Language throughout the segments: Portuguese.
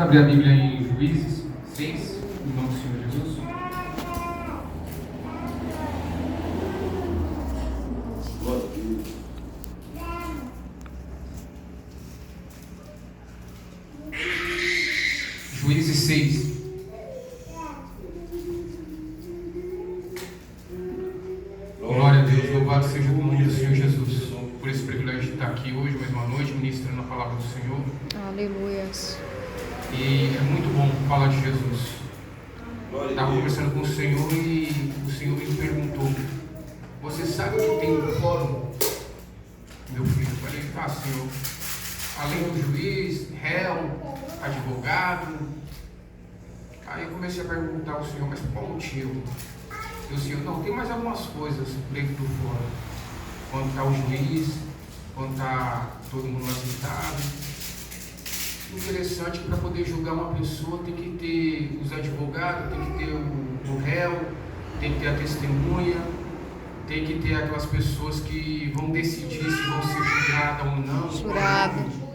abrir a Bíblia em Juízes 6, em nome do Senhor Jesus. Juízes 6. Glória a Deus, louvado seja o nome do Senhor Jesus, por esse privilégio de estar aqui hoje, mais uma noite, ministrando a palavra do Senhor. Aleluia. E é muito bom falar de Jesus. Estava conversando com o Senhor e o Senhor me perguntou: você sabe que tem um fórum, meu filho? Eu falei: ah, Senhor, além do juiz, réu, advogado. Aí eu comecei a perguntar ao Senhor: mas qual o motivo? E o Senhor: não, tem mais algumas coisas dentro do fórum. Quando está o juiz, quando está todo mundo assentado. Interessante que para poder julgar uma pessoa tem que ter os advogados, tem que ter o réu, tem que ter a testemunha, tem que ter aquelas pessoas que vão decidir se vão ser julgadas ou não.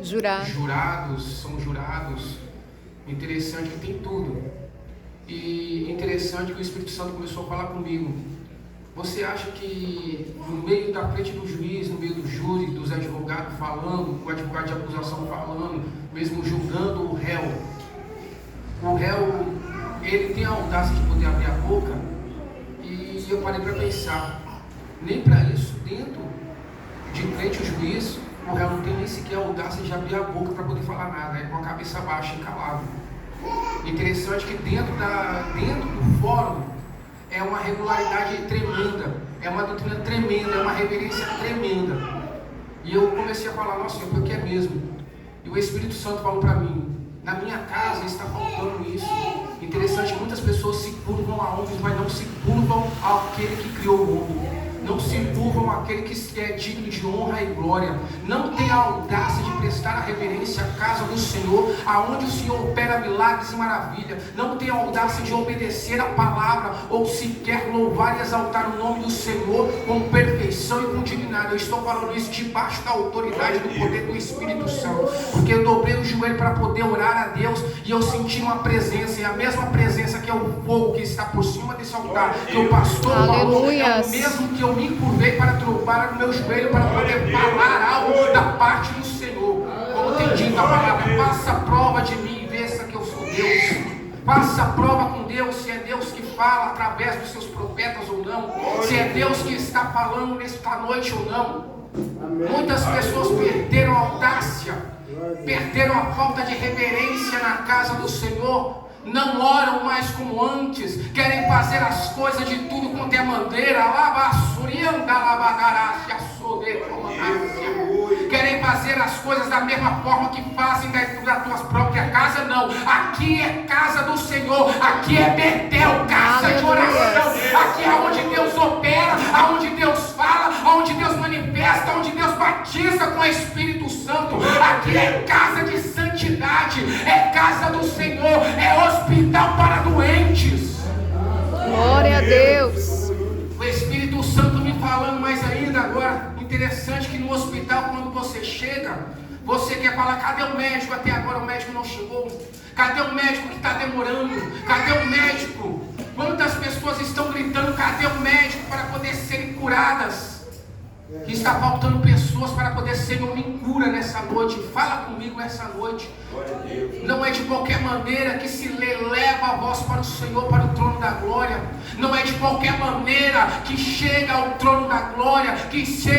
Jurados, são jurados. Interessante que tem tudo. E interessante que o Espírito Santo começou a falar comigo. Você acha que no meio da frente do juiz, no meio do júri, dos advogados falando, o advogado de acusação falando, mesmo julgando o réu, ele tem a audácia de poder abrir a boca? E eu parei para pensar, nem para isso, dentro de frente ao juiz, o réu não tem nem sequer a audácia de abrir a boca para poder falar nada, é com a cabeça baixa e calado. Interessante que dentro do fórum, é uma regularidade tremenda, é uma doutrina tremenda, é uma reverência tremenda. E eu comecei a falar: nossa Senhor, porque é mesmo. E o Espírito Santo falou para mim: na minha casa está faltando isso. Interessante que muitas pessoas se curvam a homens, mas não se curvam àquele que criou o mundo. Não se curvam àquele que é digno de honra e glória. Não tem a audácia de prestar a reverência à casa do Senhor, aonde o Senhor opera milagres e maravilha. Não tem a audácia de obedecer a palavra, ou sequer louvar e exaltar o nome do Senhor com perfeição e com dignidade. Eu estou falando isso debaixo da autoridade do poder do Espírito Santo, porque eu dobrei o joelho para poder orar a Deus, e eu senti uma presença, e a mesma presença que é o fogo que está por cima desse altar, que o pastor falou, é o mesmo que eu me encurvei para trombar no meu joelho para poder falar algo da parte do Senhor. Como tem dito a palavra: faça prova de mim e veja que eu sou Deus. Faça prova com Deus, se é Deus que fala através dos seus profetas ou não, se é Deus que está falando nesta noite ou não. Muitas pessoas perderam a audácia, perderam a falta de reverência na casa do Senhor. Não oram mais como antes, querem fazer as coisas de tudo quanto é maneira, querem fazer as coisas da mesma forma que fazem dentro da tua própria casa. Não, aqui é casa do Senhor, aqui é Betel, casa de oração, aqui é onde Deus opera, aonde Deus fala, aonde Deus manifesta, onde Deus batiza com o Espírito Santo. Aqui é casa de santidade, é casa do Senhor, é hospital para doentes. Glória a Deus. O Espírito Santo me falando mais ainda agora. Interessante que no hospital, quando você chega, você quer falar: cadê o médico? Até agora o médico não chegou. Cadê o médico que está demorando? Cadê o médico? Quantas pessoas estão gritando: cadê o médico para poder serem curadas? Que está faltando pessoas para poder ser uma cura nessa noite. Fala comigo nessa noite. Não é de qualquer maneira que se leva a voz para o Senhor, para o trono da glória. Não é de qualquer maneira que chega ao trono da glória, que se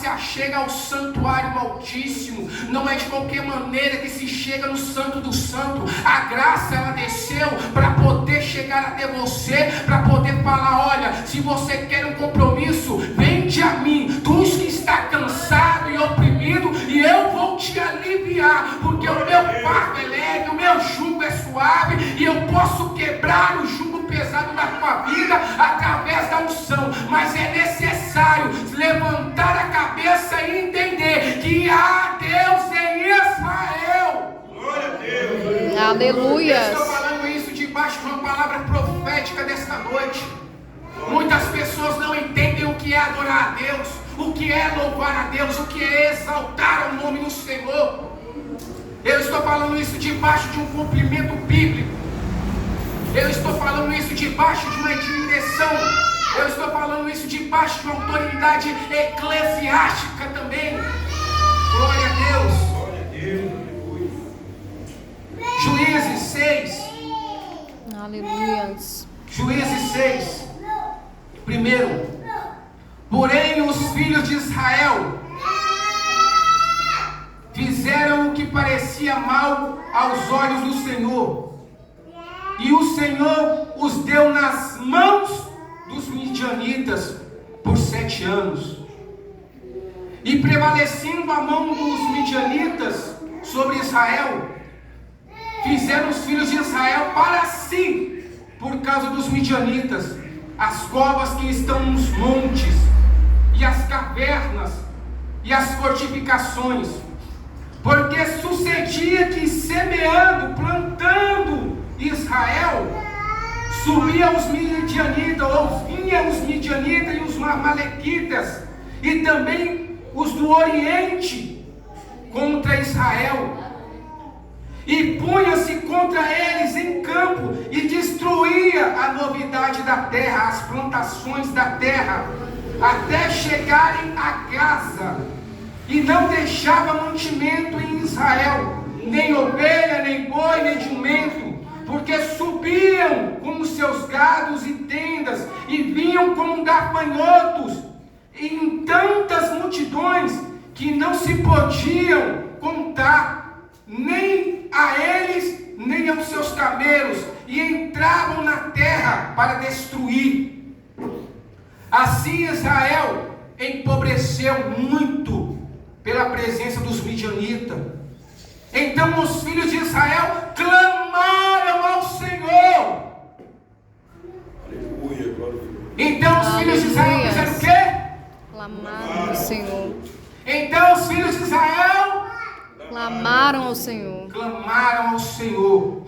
achega ao santuário do Altíssimo. Não é de qualquer maneira que se chega no Santo do Santo. A graça, ela desceu para poder chegar até você, para poder falar: olha, se você quer um compromisso, vende a mim, tu que está cansado e oprimido, e eu vou te aliviar, porque o meu fardo é leve, o meu jugo é suave, e eu posso quebrar o jugo pesado da tua vida através da unção. Mas é necessário levantar a cabeça e entender que há Deus em Israel. Glória a Deus. Aleluia. Eu estou falando isso debaixo de uma palavra profética desta noite. Muitas pessoas não entendem o que é adorar a Deus, o que é louvar a Deus, o que é exaltar o nome do Senhor. Eu estou falando isso debaixo de um cumprimento bíblico. Eu estou falando isso debaixo de uma direção. Eu estou falando isso debaixo de uma autoridade eclesiástica também. Glória a Deus. Juízes 6. Aleluia. Juízes 6. Primeiro, porém os filhos de Israel fizeram o que parecia mal aos olhos do Senhor, e o Senhor os deu nas mãos dos midianitas por 7 anos. E prevalecendo a mão dos midianitas sobre Israel, fizeram os filhos de Israel para si, por causa dos midianitas, as covas que estão nos montes, e as cavernas, e as fortificações. Porque sucedia que, semeando, plantando Israel, subia os midianitas, ou vinha os midianitas e os amalequitas, e também os do Oriente, contra Israel, e punha-se contra eles em campo, e destruía a novidade da terra, as plantações da terra, até chegarem a Gaza, e não deixava mantimento em Israel, nem ovelha, nem boi, nem jumento, porque subiam com os seus gados e tendas, e vinham como gafanhotos, em tantas multidões, que não se podiam contar, nem a eles, nem aos seus camelos, e entravam na terra para destruir. Assim Israel empobreceu muito pela presença dos midianitas. Então os filhos de Israel clamaram ao Senhor. Aleluia, glória a Deus. Então os filhos de Israel fizeram o quê? Clamaram ao Senhor. Então os filhos de Israel Clamaram ao Senhor. clamaram ao Senhor.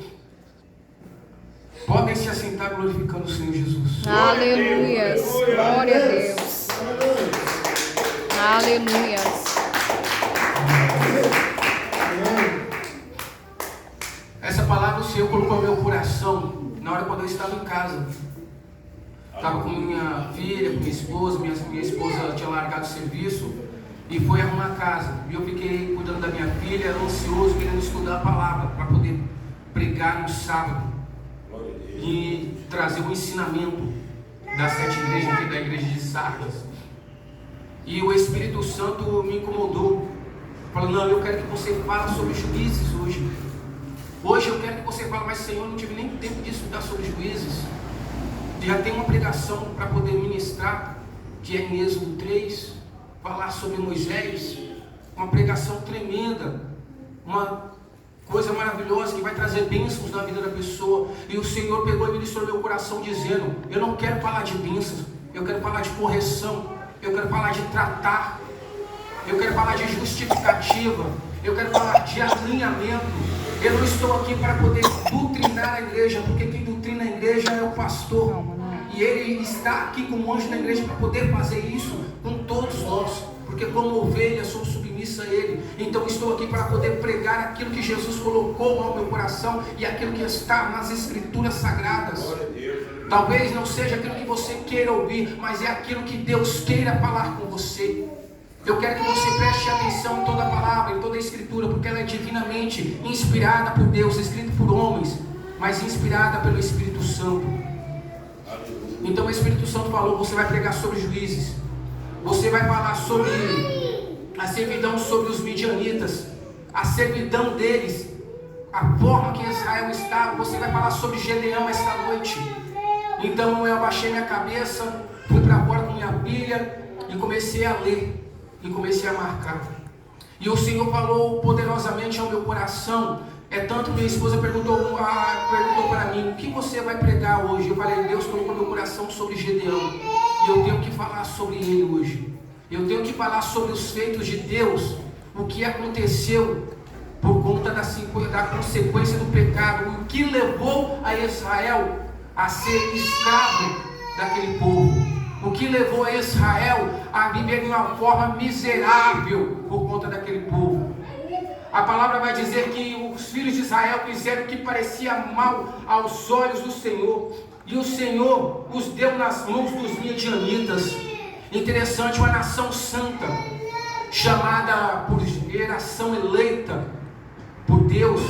Podem se assentar glorificando o Senhor Jesus. Aleluia. Glória a Deus. Aleluia. Essa palavra o Senhor colocou no meu coração na hora quando eu estava em casa. Estava com minha filha, com minha esposa. Minha esposa tinha largado o serviço e foi arrumar a casa. E eu fiquei cuidando da minha filha, ansioso, querendo estudar a palavra para poder pregar no sábado e trazer um ensinamento das 7 igrejas aqui da igreja de Sardes. E o Espírito Santo me incomodou, falando: não, eu quero que você fale sobre Juízes hoje. Hoje eu quero que você fale, mas Senhor, não tive nem tempo de estudar sobre Juízes. Já tem uma pregação para poder ministrar, que é em Êxodo 3, falar sobre Moisés, uma pregação tremenda, uma coisa maravilhosa que vai trazer bênçãos na vida da pessoa. E o Senhor pegou e ministrou meu coração dizendo: eu não quero falar de bênçãos, eu quero falar de correção, eu quero falar de tratar, eu quero falar de justificativa, eu quero falar de alinhamento. Eu não estou aqui para poder doutrinar a igreja, porque quem doutrina a igreja é o pastor. E ele está aqui como anjo na igreja para poder fazer isso com todos nós, porque como ovelha sou submissa a ele. Então estou aqui para poder pregar aquilo que Jesus colocou no meu coração e aquilo que está nas escrituras sagradas. Talvez não seja aquilo que você queira ouvir, mas é aquilo que Deus queira falar com você. Eu quero que você preste atenção em toda a palavra, em toda a escritura, porque ela é divinamente inspirada por Deus, escrita por homens, mas inspirada pelo Espírito Santo. Então o Espírito Santo falou: você vai pregar sobre Juízes, você vai falar sobre a servidão sobre os midianitas, a servidão deles, a forma que Israel estava. Você vai falar sobre Gedeão esta noite. Então eu abaixei minha cabeça, fui para fora com minha filha e comecei a ler. E comecei a marcar. E o Senhor falou poderosamente ao meu coração. É tanto que minha esposa perguntou para mim: o que você vai pregar hoje? Eu falei: Deus colocou meu coração sobre Gedeão, e eu tenho que falar sobre ele hoje. Eu tenho que falar sobre os feitos de Deus, o que aconteceu por conta da consequência do pecado, o que levou a Israel a ser escravo daquele povo. O que levou a Israel a viver de uma forma miserável por conta daquele povo. A palavra vai dizer que os filhos de Israel fizeram o que parecia mal aos olhos do Senhor. E o Senhor os deu nas mãos dos midianitas. Interessante, uma nação santa, chamada por geração eleita por Deus.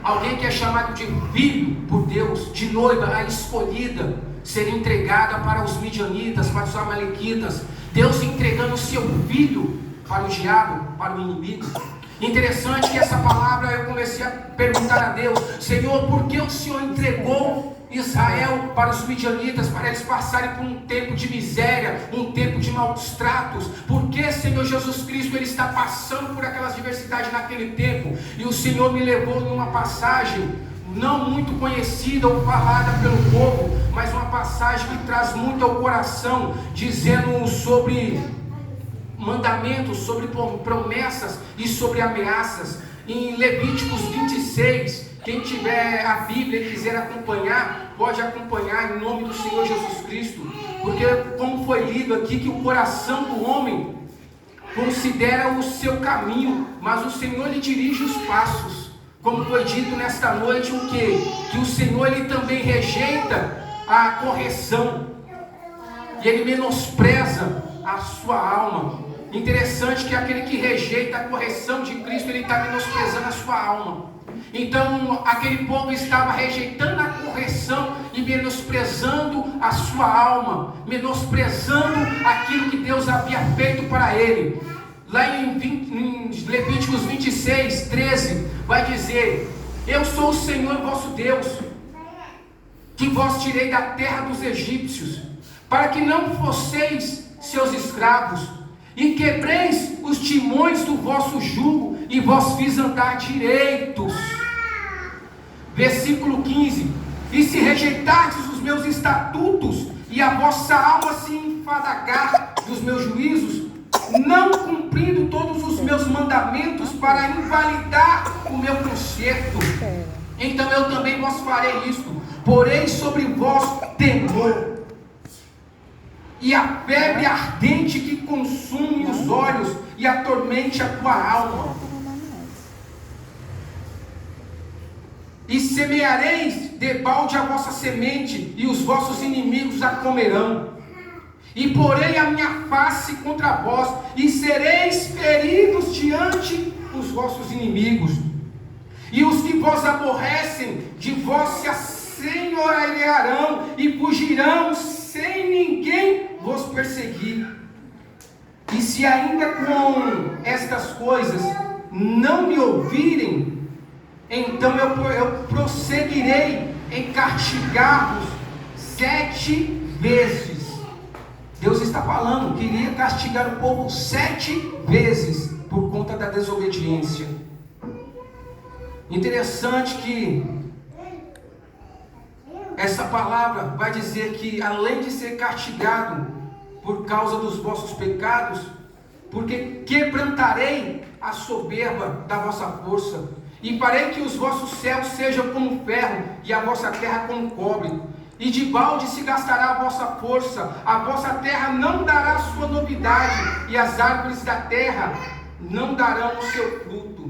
Alguém que é chamado de filho por Deus, de noiva, a escolhida, ser entregada para os midianitas, para os amalequitas. Deus entregando o seu filho para o diabo, para o inimigo. Interessante que essa palavra eu comecei a perguntar a Deus: Senhor, por que o Senhor entregou Israel para os midianitas, para eles passarem por um tempo de miséria, um tempo de maus tratos? Por que, Senhor Jesus Cristo, ele está passando por aquelas diversidades naquele tempo? E o Senhor me levou numa passagem não muito conhecida ou falada pelo povo, mas uma passagem que traz muito ao coração, dizendo sobre mandamentos, sobre promessas e sobre ameaças. Em Levíticos 26, quem tiver a Bíblia e quiser acompanhar, pode acompanhar em nome do Senhor Jesus Cristo, porque como foi lido aqui, que o coração do homem considera o seu caminho, mas o Senhor lhe dirige os passos. Como foi dito nesta noite, o quê? Que o Senhor ele também rejeita a correção, e ele menospreza a sua alma. Interessante que aquele que rejeita a correção de Cristo, ele está menosprezando a sua alma. Então aquele povo estava rejeitando a correção e menosprezando a sua alma, menosprezando aquilo que Deus havia feito para ele. Lá em Levíticos 26, 13, vai dizer: eu sou o Senhor vosso Deus, que vos tirei da terra dos egípcios, para que não fosseis seus escravos, e quebreis os timões do vosso jugo, e vos fiz andar direitos. Versículo 15: e se rejeitardes os meus estatutos, e a vossa alma se enfadagar dos meus juízos, não cumprindo todos os meus mandamentos para invalidar o meu conserto, então eu também vos farei isto: porei sobre vós temor, e a febre ardente que consume os olhos e atormente a tua alma. E semeareis debalde a vossa semente, e os vossos inimigos a comerão. E porei a minha face contra vós, e sereis feridos diante dos vossos inimigos. E os que vos aborrecem de vós se assenhorearão, e fugirão sem ninguém vos perseguir. E se ainda com estas coisas não me ouvirem, então eu prosseguirei em castigar-vos 7 vezes. Deus está falando que iria castigar o povo 7 vezes por conta da desobediência. Interessante que essa palavra vai dizer que, além de ser castigado por causa dos vossos pecados, porque quebrantarei a soberba da vossa força, e farei que os vossos céus sejam como ferro, e a vossa terra como cobre, e de balde se gastará a vossa força, a vossa terra não dará sua novidade, e as árvores da terra não darão o seu fruto.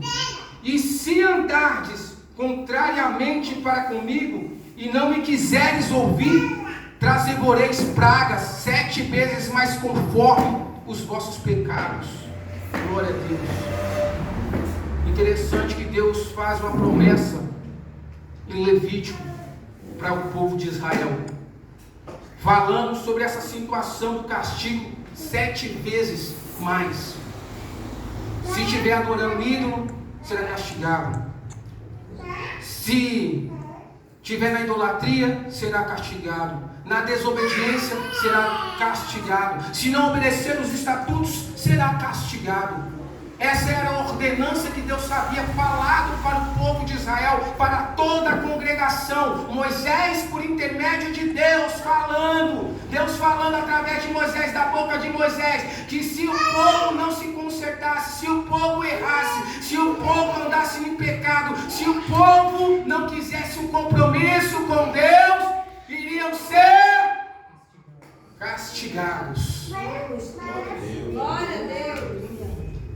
E se andardes contrariamente para comigo, e não me quiseres ouvir, trazer-voreis pragas 7 vezes mais conforme os vossos pecados. Glória a Deus. Interessante que Deus faz uma promessa em Levítico para o povo de Israel, falando sobre essa situação do castigo 7 vezes mais. Se estiver adorando ídolo, será castigado. Se estiver na idolatria, será castigado. Na desobediência, será castigado. Se não obedecer os estatutos, será castigado. Essa era a ordenança que Deus havia falado para o povo de Israel, para toda a congregação. Moisés, por intermédio de Deus falando através de Moisés, da boca de Moisés, que se o povo não se consertasse, se o povo errasse, se o povo andasse em pecado, se o povo não quisesse um compromisso com Deus, iriam ser castigados. Glória a Deus.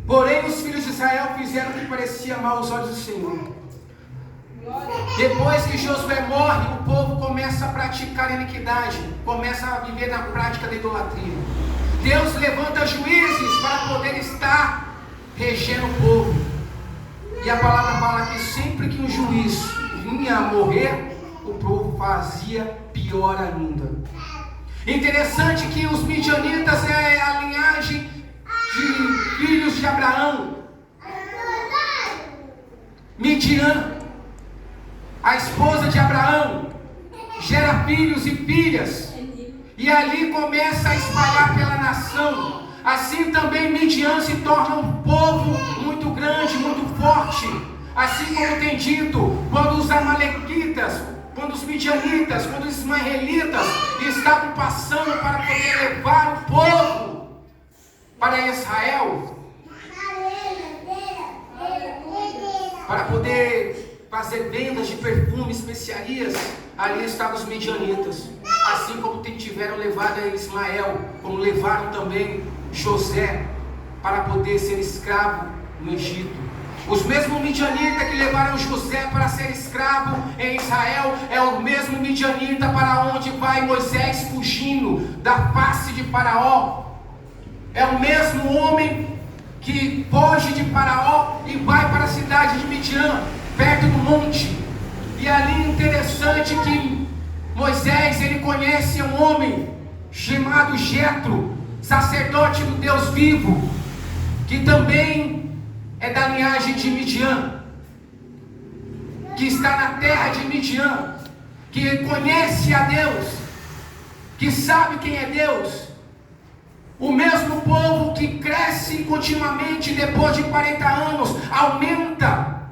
Porém, os filhos de Israel fizeram o que parecia mal aos olhos do Senhor. Depois que Josué morre, o povo começa a praticar iniquidade, começa a viver na prática da idolatria. Deus levanta juízes para poder estar regendo o povo. E a palavra fala que sempre que um juiz vinha a morrer, o povo fazia pior ainda. Interessante que os midianitas é a linhagem de filhos de Abraão. Midian, a esposa de Abraão, gera filhos e filhas, e ali começa a espalhar pela nação. Assim também Midian se torna um povo muito grande, muito forte. Assim como tem dito, quando os amalequitas, quando os midianitas, quando os ismaelitas estavam passando para poder levar o povo para Israel, para poder fazer vendas de perfume, especiarias, ali estavam os midianitas. Assim como tiveram levado a Ismael, como levaram também José para poder ser escravo no Egito. Os mesmos midianitas que levaram José para ser escravo em Israel é o mesmo midianita para onde vai Moisés fugindo da face de Faraó. É o mesmo homem que foge de Faraó e vai para a cidade de Midian, perto do monte. E ali interessante que Moisés, ele conhece um homem chamado Jetro, sacerdote do Deus vivo, que também é da linhagem de Midian, que está na terra de Midian, que conhece a Deus, que sabe quem é Deus. O mesmo povo que cresce continuamente depois de 40 anos, aumenta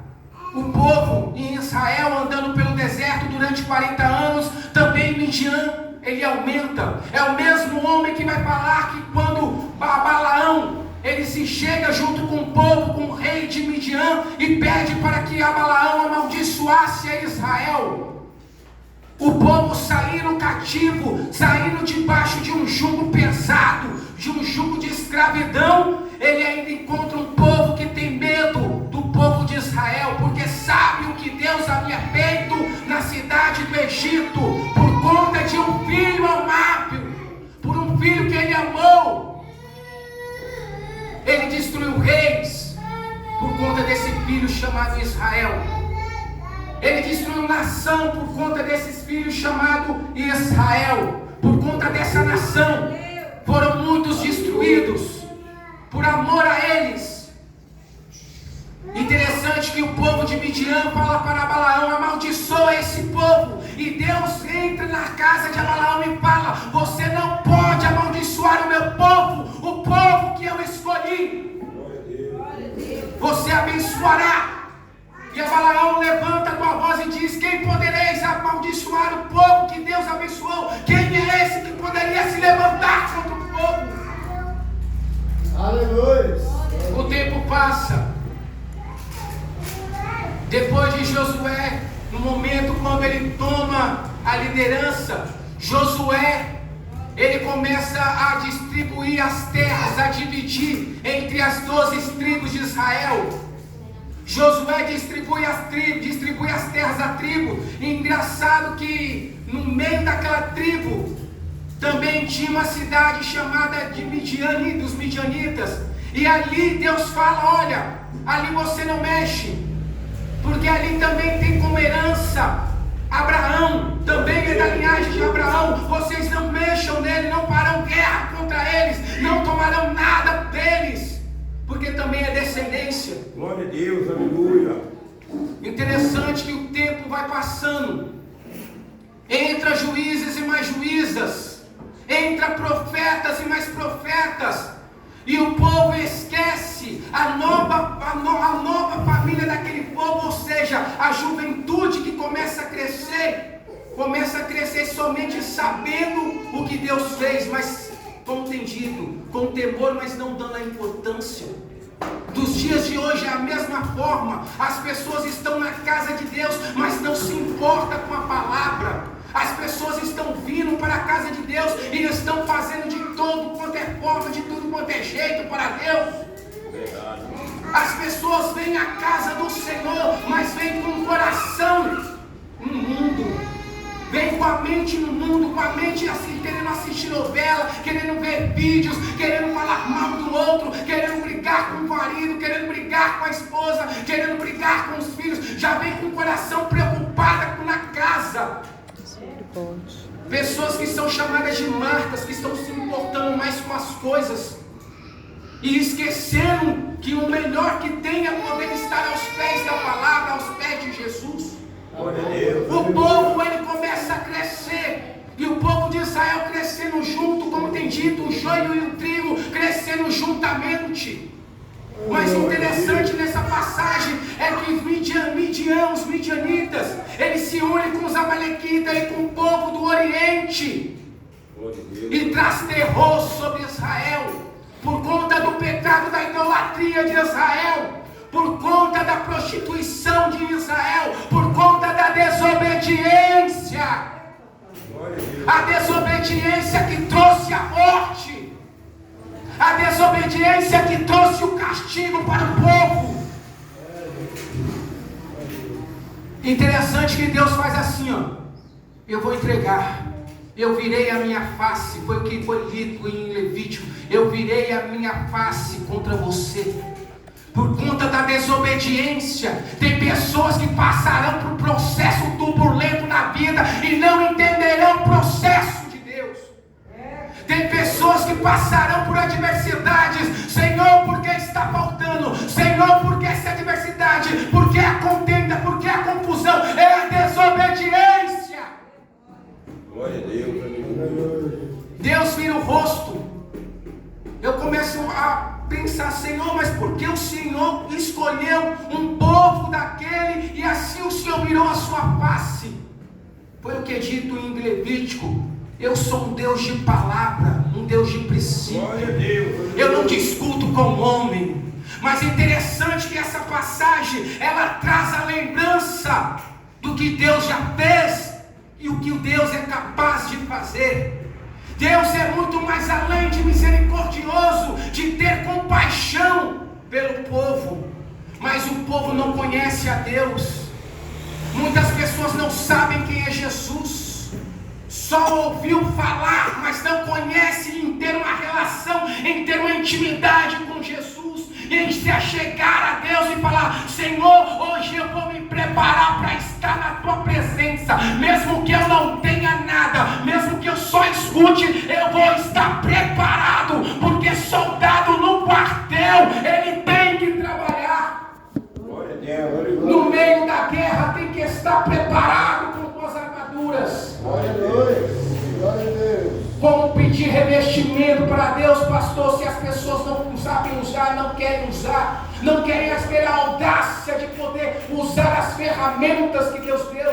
o povo em Israel andando pelo deserto durante 40 anos, também Midian, ele aumenta. É o mesmo homem que vai falar que quando Balaão, ele se chega junto com o povo, com o rei de Midian, e pede para que Balaão amaldiçoasse a Israel. O povo saindo cativo, saindo debaixo de um jugo pesado, de um jugo de escravidão, ele ainda encontra um povo que tem medo do povo de Israel, porque sabe o que Deus havia feito na cidade do Egito, por conta de um filho amável, por um filho que ele amou. Ele destruiu reis por conta desse filho chamado Israel. Ele destruiu nação por conta desses filhos chamado Israel. Por conta dessa nação foram muitos destruídos por amor a eles. Interessante que o povo de Midian fala para Balaão: amaldiçoa esse povo. E Deus entra na casa de Balaão e fala: você não pode amaldiçoar o meu povo, o povo que eu escolhi. Você abençoará. E Balaão levanta a tua voz e diz: quem podereis amaldiçoar o povo que Deus abençoou? Quem é esse que poderia se levantar contra o povo? Aleluia. O tempo passa. Depois de Josué, no momento quando ele toma a liderança, Josué, ele começa a distribuir as terras, a dividir entre as 12 tribos de Israel. Josué distribui as terras da tribo. E engraçado que no meio daquela tribo também tinha uma cidade chamada de Midian, dos midianitas. E ali Deus fala: olha, ali você não mexe, porque ali também tem como herança Abraão, também é da linhagem de Abraão. Vocês não mexam nele, não farão guerra contra eles, não tomarão nada deles, porque também é descendência. Glória a Deus, aleluia. Interessante que o tempo vai passando, entra juízes e mais juízas, entra profetas e mais profetas, e o povo esquece a nova família daquele povo, ou seja, a juventude que começa a crescer somente sabendo o que Deus fez, mas como tem dito, com temor, mas não dando a importância. Dos dias de hoje é a mesma forma. As pessoas estão na casa de Deus, mas não se importam com a palavra. As pessoas estão vindo para a casa de Deus e estão fazendo de todo quanto é forma, de tudo quanto é jeito para Deus. As pessoas vêm à casa do Senhor, mas vêm com o coração no mundo. Vem com a mente no mundo, com a mente assim, querendo assistir novela, querendo ver vídeos, querendo falar mal do outro, querendo brigar com o marido, querendo brigar com a esposa, querendo brigar com os filhos. Já vem com o coração preocupado na casa. Pessoas que são chamadas de Martas, que estão se importando mais com as coisas e esqueceram que o melhor que tem é poder estar aos pés da palavra, aos pés de Jesus. O povo, ele começa a crescer, e o povo de Israel crescendo junto, como tem dito, o joio e o trigo crescendo juntamente. Mas o interessante nessa passagem é que os midianitas, eles se unem com os amalequitas e com o povo do Oriente e traz terror sobre Israel, por conta do pecado da idolatria de Israel, por conta da prostituição de Israel, por conta da desobediência. A desobediência que trouxe a morte, a desobediência que trouxe o castigo para o povo. Interessante que Deus faz assim, ó. Eu vou entregar, eu virei a minha face, foi o que foi dito em Levítico. Eu virei a minha face contra você. Por conta da desobediência, tem pessoas que passarão por um processo turbulento na vida e não entenderão o processo de Deus. Tem pessoas que passarão por adversidades. Senhor, por que está faltando? Senhor, por que essa adversidade? Por que a contenda? Por que a confusão? É a desobediência. Glória a Deus. Deus vira o rosto. Eu começo a pensar, Senhor, mas por que o Senhor escolheu um povo daquele e assim o Senhor virou a sua face? Foi o que é dito em Levítico. Eu sou um Deus de palavra, um Deus de princípio. Glória a Deus. Eu não discuto com o homem. Mas é interessante que essa passagem, ela traz a lembrança do que Deus já fez e o que o Deus é capaz de fazer. Deus é muito mais além de misericordioso, de ter compaixão pelo povo. Mas o povo não conhece a Deus. Muitas pessoas não sabem quem é Jesus. Só ouviu falar, mas não conhece em ter uma relação, em ter uma intimidade com Jesus. E em se achegar a Deus e falar, Senhor, hoje eu vou me preparar para estar na tua presença. Mesmo que eu não tenha nada, mesmo que eu só escute, eu vou estar preparado. Porque soldado no quartel, ele tem que trabalhar. No meio da guerra tem que estar preparado com suas armaduras. Glória a Deus. Glória a Deus. Como pedir revestimento para Deus, pastor, se as pessoas não sabem usar, não querem usar, não querem ter a audácia de poder usar as ferramentas que Deus deu.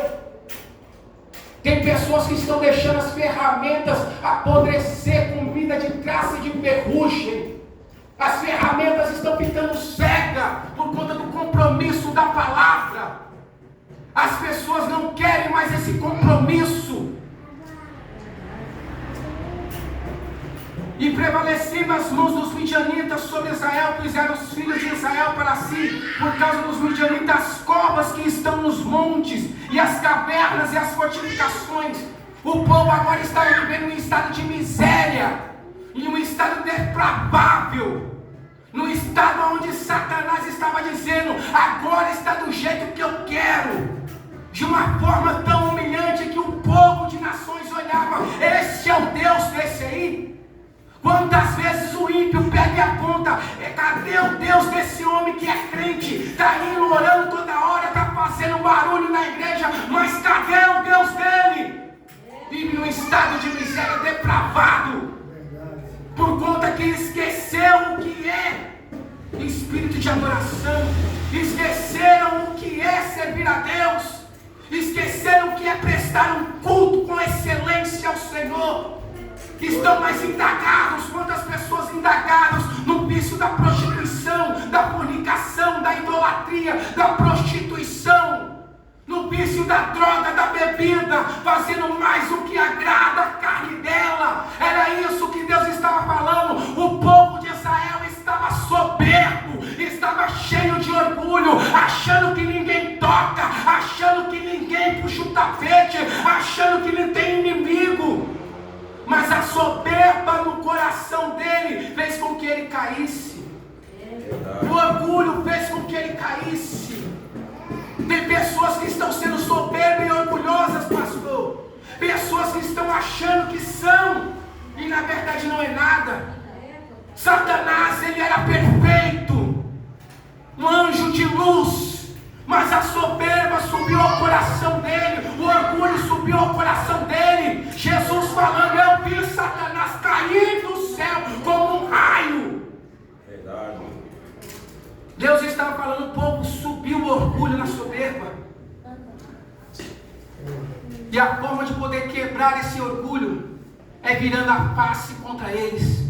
Tem pessoas que estão deixando as ferramentas apodrecer com vida de traça e de ferrugem. As ferramentas estão ficando cegas por conta do compromisso da palavra. As pessoas não querem mais esse compromisso. E prevalecendo as mãos dos midianitas sobre Israel, fizeram os filhos de Israel para si, por causa dos midianitas, as covas que estão nos montes, e as cavernas e as fortificações. O povo agora estava vivendo em um estado de miséria, em um estado depravável, no estado onde Satanás estava dizendo, agora está do jeito que eu quero, de uma forma tão humilhante que o povo de nações olhava, esse é o Deus desse aí? Quantas vezes o ímpio pega e aponta, cadê o Deus desse homem que é crente? Está indo orando toda hora, está fazendo barulho na igreja, mas cadê o Deus dele? Vive num estado de miséria depravado, por conta que esqueceu o que é espírito de adoração, esqueceram o que é servir a Deus, esqueceram o que é prestar um culto com excelência ao Senhor. Estão mais indagados, quantas pessoas indagadas no vício da prostituição, da fornicação, da idolatria, da prostituição, no vício da droga, da bebida, fazendo mais o que agrada a carne dela. Era isso que Deus estava falando. O povo de Israel estava soberbo, estava cheio achando que ninguém toca, achando que ninguém puxa o tapete, achando que não tem inimigo. Mas a soberba no coração dele fez com que ele caísse. O orgulho fez com que ele caísse. Tem pessoas que estão sendo soberbas e orgulhosas, pastor. Pessoas que estão achando que são, e na verdade não é nada. Satanás, ele era perfeito, um anjo de luz, mas a soberba subiu ao coração dele, o orgulho subiu ao coração dele. Jesus falando: eu vi Satanás cair do céu como um raio. Verdade. Deus estava falando: o povo subiu o orgulho na soberba. E a forma de poder quebrar esse orgulho é virando a face contra eles.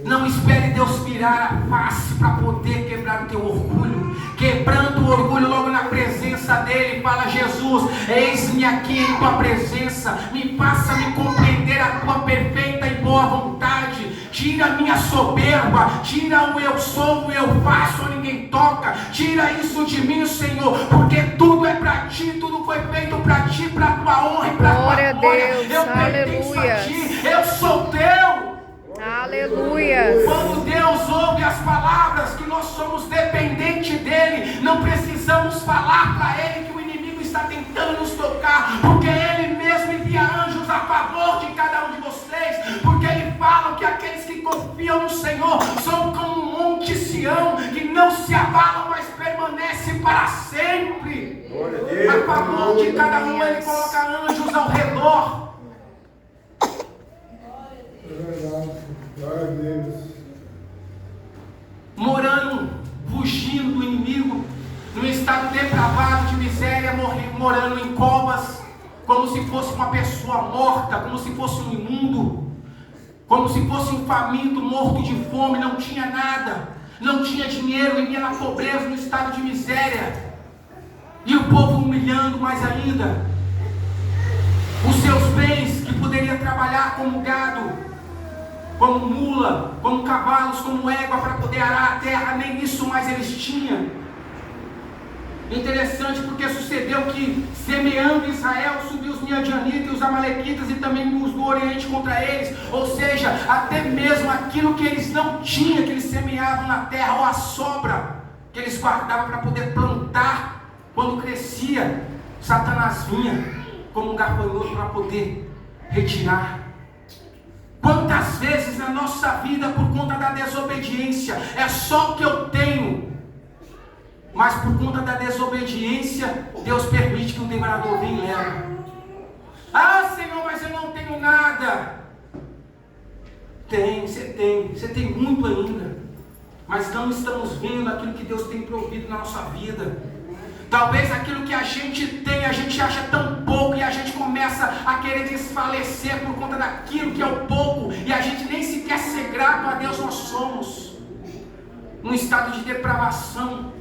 Não espere Deus virar a face para poder quebrar o teu orgulho. Quebrando o orgulho logo na presença dele, fala: Jesus, eis-me aqui em tua presença, me faça me compreender a tua perfeita e boa vontade. Tira a minha soberba, tira o eu sou, o eu faço, ninguém toca. Tira isso de mim, Senhor, porque tudo é para ti, tudo foi feito para ti, para tua honra e para tua glória. Deus, eu pertenço a ti, eu sou teu. Aleluia. Quando Deus ouve as palavras que nós somos dependentes dele, não precisamos falar para ele que o inimigo está tentando nos tocar, porque ele mesmo envia anjos a favor de cada um de vocês, porque ele fala que aqueles que confiam no Senhor são como um monte Sião, que não se abalam, mas permanecem para sempre. A favor de cada um ele coloca anjos ao redor. Glória a Deus. Morando, fugindo do inimigo, num estado depravado de miséria, morando em covas, como se fosse uma pessoa morta, como se fosse um imundo, como se fosse um faminto, morto de fome, não tinha nada, não tinha dinheiro, vivia na pobreza, no estado de miséria, e o povo humilhando mais ainda, os seus bens que poderia trabalhar como gado, como mula, como cavalos, como égua para poder arar a terra, nem isso mais eles tinham. Interessante, porque sucedeu que, semeando Israel, subiu os midianitas e os amalequitas e também os do Oriente contra eles, ou seja, até mesmo aquilo que eles não tinham, que eles semeavam na terra, ou a sobra que eles guardavam para poder plantar, quando crescia, Satanás vinha como um gafanhoto para poder retirar. Quantas vezes na nossa vida, por conta da desobediência, é só o que eu tenho, mas por conta da desobediência, Deus permite que um devorador venha e leve. Ah, Senhor, mas eu não tenho nada. Você tem muito ainda, mas não estamos vendo aquilo que Deus tem provido na nossa vida. Talvez aquilo que a gente tem, a gente acha tão pouco e a gente começa a querer desfalecer por conta daquilo que é o pouco, e a gente nem sequer ser grato a Deus. Nós somos num estado de depravação,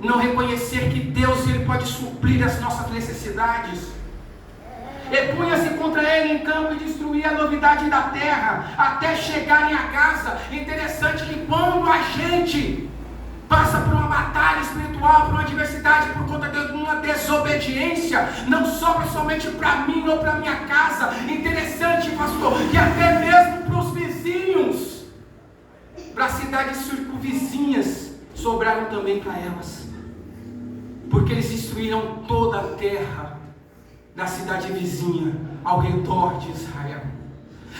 não reconhecer que Deus, ele pode suprir as nossas necessidades. E punha-se contra ele em campo e destruía a novidade da terra, até chegarem a Gaza. Interessante que quando a gente passa por uma batalha espiritual, por uma adversidade, por conta de uma desobediência, não sobra somente para mim ou para minha casa. Interessante, pastor, que até mesmo para os vizinhos, para as cidades circunvizinhas, sobraram também para elas, porque eles destruíram toda a terra da cidade vizinha ao redor de Israel.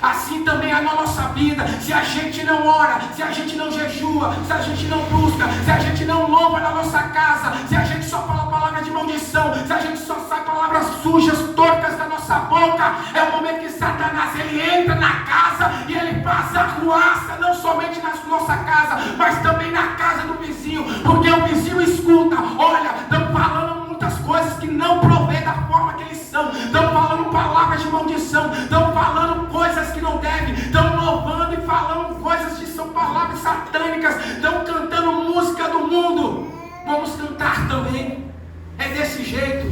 Assim também é na nossa vida. Se a gente não ora, se a gente não jejua, se a gente não busca, se a gente não louva na nossa casa, se a gente só fala palavras de maldição, se a gente só sai palavras sujas, tortas da nossa boca, é o momento que Satanás ele entra na casa e ele passa a ruaça, não somente na nossa casa, mas também na casa do vizinho, porque o vizinho escuta: olha, estão falando muitas coisas que não provê da forma que eles são, estão falando palavras de maldição, estão falando coisas que não devem, estão louvando e falando coisas que são palavras satânicas, estão cantando música do mundo. Vamos cantar também, é desse jeito.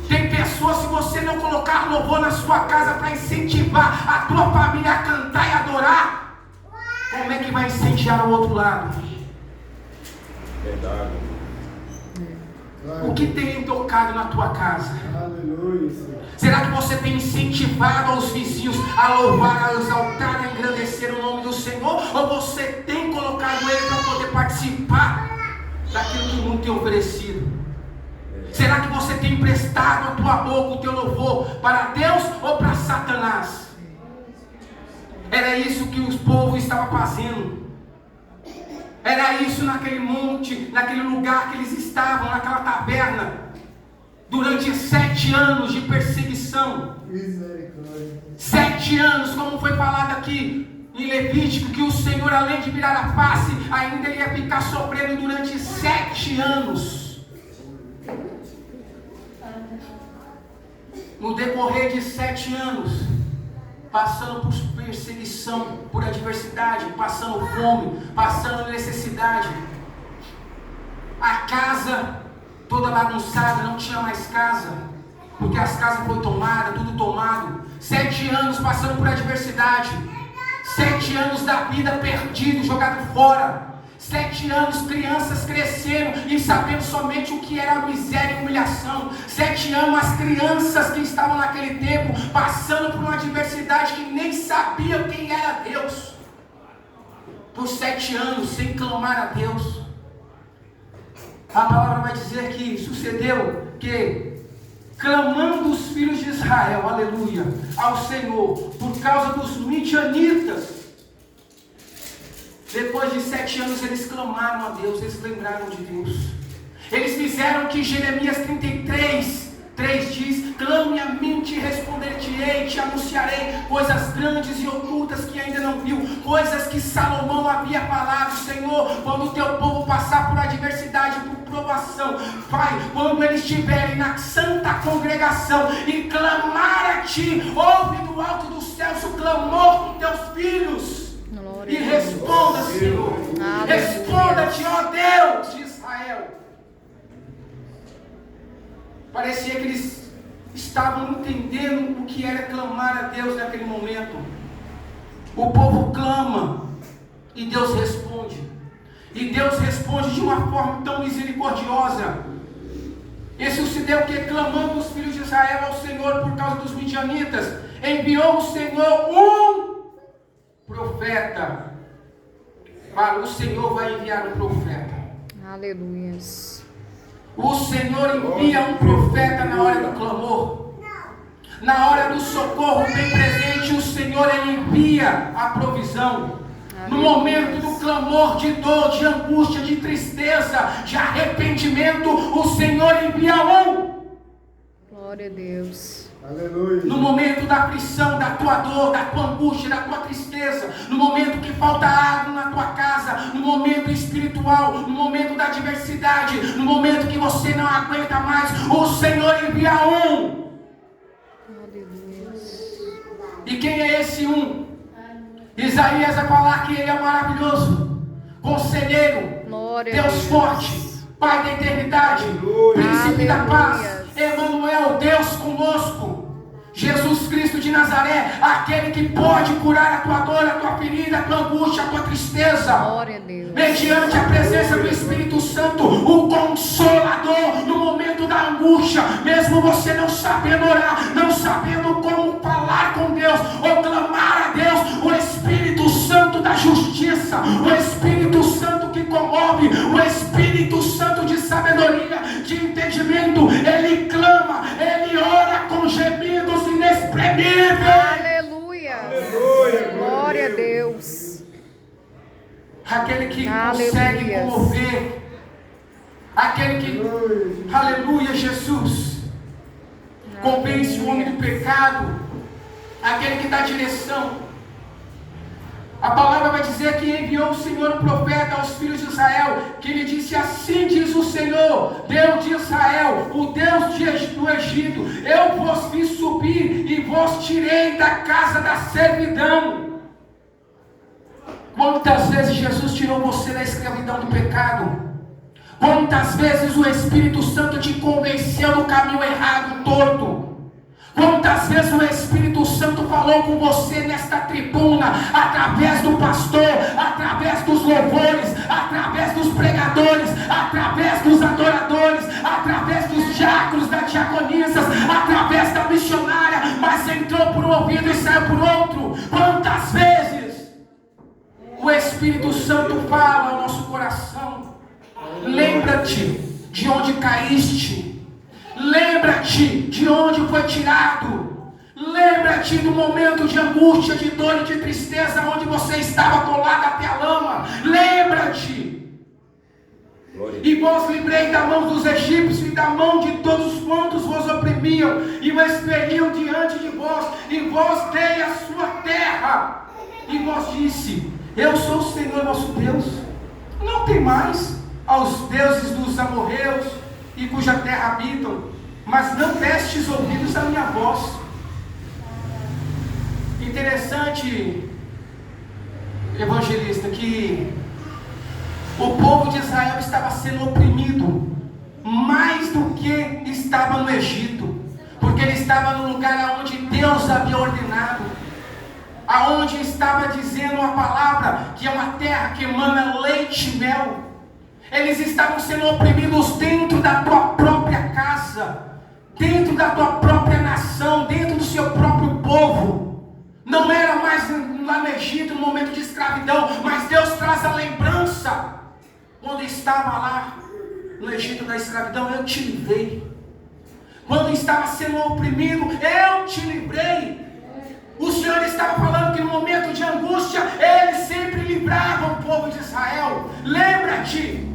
Tem pessoas, se você não colocar louvor na sua casa para incentivar a tua família a cantar e adorar, como é que vai incendiar o outro lado? Verdade. O que tem tocado na tua casa? Aleluia, Senhor. Será que você tem incentivado os vizinhos a louvar, a exaltar, a engrandecer o nome do Senhor? Ou você tem colocado ele para poder participar daquilo que o mundo tem oferecido? Será que você tem emprestado a tua boca, o teu louvor, para Deus ou para Satanás? Era isso que o povo estava fazendo. Era isso naquele monte, naquele lugar que eles estavam, naquela taberna, durante 7 anos de perseguição. Misericórdia. 7 anos, como foi falado aqui em Levítico, que o Senhor, além de virar a face, ainda ia ficar sofrendo durante 7 anos. No decorrer de 7 anos, passando por perseguição, por adversidade, passando fome, passando necessidade. A casa toda bagunçada, não tinha mais casa, porque as casas foram tomadas, tudo tomado. 7 anos passando por adversidade. 7 anos da vida perdido, jogado fora. 7 anos, crianças cresceram e sabendo somente o que era a miséria e humilhação. 7 anos, as crianças que estavam naquele tempo passando por uma adversidade que nem sabiam quem era Deus. Por 7 anos, sem clamar a Deus. A palavra vai dizer que sucedeu que, clamando os filhos de Israel, aleluia, ao Senhor, por causa dos midianitas, depois de 7 anos eles clamaram a Deus, eles lembraram de Deus. Eles fizeram o que Jeremias 33:3 diz: clame a mim, te responder-te-ei, te anunciarei coisas grandes e ocultas que ainda não viu, coisas que Salomão havia falado. Senhor, quando o teu povo passar por adversidade, por provação, Pai, quando eles estiverem na santa congregação e clamar a ti, ouve do alto dos céus o clamor dos teus filhos. E responda, Senhor. Responda-te, ó Deus de Israel. Parecia que eles estavam entendendo o que era clamar a Deus naquele momento. O povo clama e Deus responde. E Deus responde de uma forma tão misericordiosa. Esse sucedeu que, clamando os filhos de Israel ao Senhor por causa dos midianitas, enviou o Senhor um profeta. Para o Senhor vai enviar um profeta. Aleluia. O Senhor envia um profeta na hora do clamor. Na hora do socorro bem presente, o Senhor envia a provisão. No momento do clamor, de dor, de angústia, de tristeza, de arrependimento, o Senhor envia um. Glória a Deus. Aleluia. No momento da aflição, da tua dor, da tua angústia, da tua tristeza, no momento que falta água na tua casa, no momento espiritual, no momento da adversidade, no momento que você não aguenta mais, o Senhor envia um. E quem é esse um? Isaías vai falar que ele é maravilhoso, conselheiro, Glória Deus forte, Pai da eternidade, Príncipe da paz, Emanuel, Deus conosco, Jesus Cristo de Nazaré, aquele que pode curar a tua dor, a tua ferida, a tua angústia, a tua tristeza. Glória a Deus. Mediante a presença do Espírito Santo, o Consolador, no momento da angústia, mesmo você não sabendo orar, não sabendo como falar com Deus, ou clamar a Deus, o Espírito Santo da justiça, o Espírito Santo que comove, o Espírito Santo de sabedoria, de entendimento, ele clama, ele ora com gemidos inexprimíveis. Aleluia. Aleluia. Glória a Deus. Aquele que Aleluia. consegue comover, aquele que, aleluia, Jesus, convence o homem do pecado, aquele que dá direção. A palavra vai dizer que enviou o Senhor um profeta aos filhos de Israel, que lhe disse: assim diz o Senhor, Deus de Israel, o Deus do Egito, eu vos fiz subir e vos tirei da casa da servidão. Quantas vezes Jesus tirou você da escravidão do pecado? Quantas vezes o Espírito Santo te convenceu do caminho errado, torto? Quantas Quantas vezes o Espírito Santo falou com você nesta tribuna, através do pastor, através dos louvores, através dos pregadores, através dos adoradores, através dos diáconos, das diaconisas, através da missionária, mas entrou por um ouvido e saiu por outro. Quantas vezes o Espírito Santo fala ao nosso coração: lembra-te de onde caíste, lembra-te de onde foi tirado, lembra-te do momento de angústia, de dor e de tristeza, onde você estava atolado até a lama, lembra-te. E vos livrei da mão dos egípcios e da mão de todos quantos vos oprimiam e o expeliam diante de vós, e vos dei a sua terra, e vos disse: eu sou o Senhor vosso Deus. Não temais aos deuses dos amorreus e cuja terra habitam, mas não destes ouvidos à minha voz. Interessante, evangelista, que o povo de Israel estava sendo oprimido mais do que estava no Egito, porque ele estava no lugar onde Deus havia ordenado, aonde estava dizendo a palavra que é uma terra que emana leite e mel. Eles estavam sendo oprimidos dentro da tua própria casa, dentro da tua própria nação, dentro do seu próprio povo. Não era mais lá no Egito, no momento de escravidão, mas Deus traz a lembrança. Quando estava lá no Egito da escravidão, eu te livrei. Quando estava sendo oprimido, eu te livrei. O Senhor estava falando que no momento de angústia, Ele sempre livrava o povo de Israel. Lembra-te.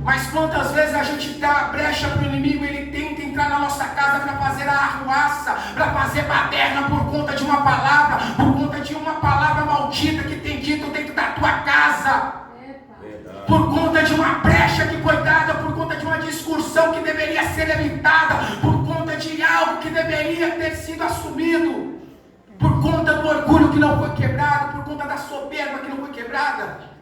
Mas quantas vezes a gente dá a brecha para o inimigo, ele tenta entrar na nossa casa para fazer a arruaça, para fazer baderna por conta de uma palavra, por conta de uma palavra maldita que tem dito dentro da tua casa, por conta de uma brecha que foi dada, por conta de uma discussão que deveria ser evitada, por conta de algo que deveria ter sido assumido, por conta do orgulho que não foi quebrado, por conta da soberba que não foi quebrada.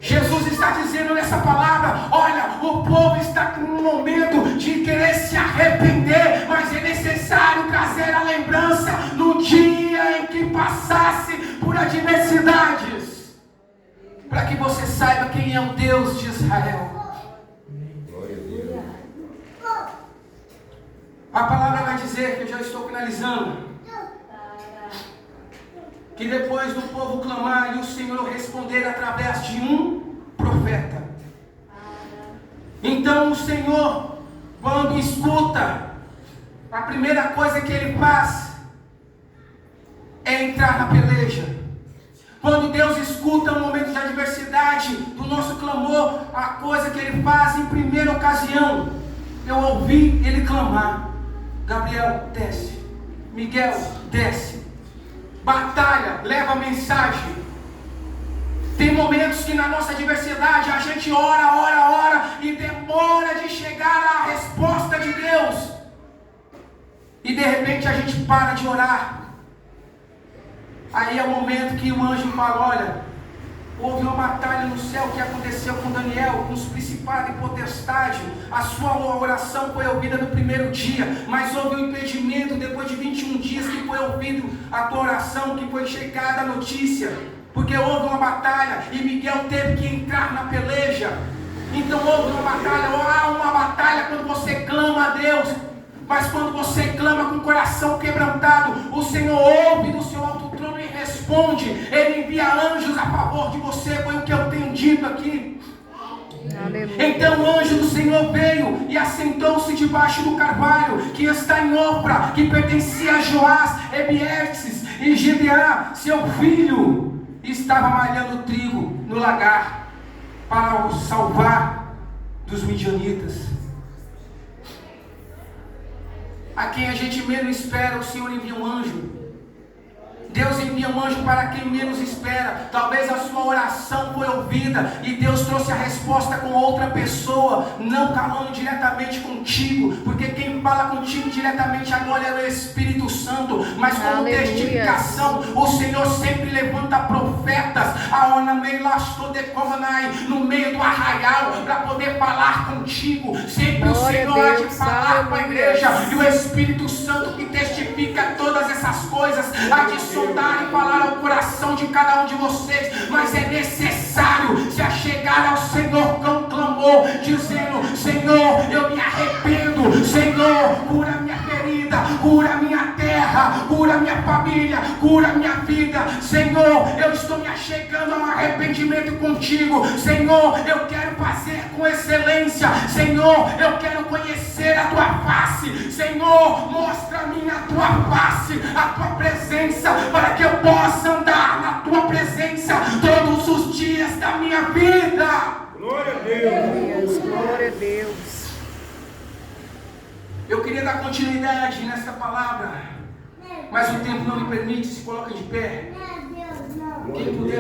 Jesus está dizendo nessa palavra: olha, o povo está num momento de querer se arrepender, mas é necessário trazer a lembrança no dia em que passasse por adversidades, para que você saiba quem é o Deus de Israel. A palavra vai dizer, que eu já estou finalizando, que depois do povo clamar e o Senhor responder através de um profeta, então o Senhor, quando escuta, a primeira coisa que Ele faz é entrar na peleja. Quando Deus escuta um momento de adversidade do nosso clamor, a coisa que Ele faz em primeira ocasião, eu ouvi Ele clamar: Gabriel, desce. Miguel, desce. Batalha, leva a mensagem. Tem momentos que na nossa adversidade a gente ora e demora de chegar à resposta de Deus. E de repente a gente para de orar. Aí é o momento que o anjo fala: olha, houve uma batalha no céu que aconteceu com Daniel, com os principados e potestades. A sua oração foi ouvida no primeiro dia, mas houve um impedimento depois de 21 dias que foi ouvido a tua oração, que foi chegada a notícia, porque houve uma batalha e Miguel teve que entrar na peleja. Então houve uma batalha. Há uma batalha quando você clama a Deus, mas quando você clama com o coração quebrantado, o Senhor ouve do seu alto trono e responde. Ele envia anjos a favor de você. Foi o que eu tenho dito aqui. Aleluia. Então o anjo do Senhor veio e assentou-se debaixo do carvalho que está em Ofra, que pertencia a Joás, Ebiertes e Gibeá, seu filho. Estava malhando trigo no lagar para o salvar dos midianitas. A quem a gente menos espera, o Senhor envia um anjo. Deus envia um anjo para quem menos espera. Talvez a sua oração foi ouvida e Deus trouxe a resposta com outra pessoa, não falando diretamente contigo, porque quem fala contigo diretamente agora é o Espírito Santo. Mas como testificação, o Senhor sempre levanta profetas no meio do arraial para poder falar contigo. Sempre o Senhor há de falar com a igreja. e o Espírito Santo que testifica todas essas coisas, há de sondar e falar ao coração de cada um de vocês, mas é necessário se achegar ao Senhor com clamor, dizendo: Senhor, eu me arrependo, Senhor, cura minha ferida, cura minha terra, cura minha família, cura minha vida, Senhor, eu estou me achegando ao arrependimento contigo, Senhor, eu quero fazer com excelência, Senhor, eu quero conhecer a tua face, Senhor, mostra a mim a tua face, a tua presença, para que eu possa andar na tua presença todos os dias da minha vida. Glória a Deus. Glória a Deus. Eu queria dar continuidade nessa palavra, mas o tempo não me permite. Se coloca de pé. Quem puder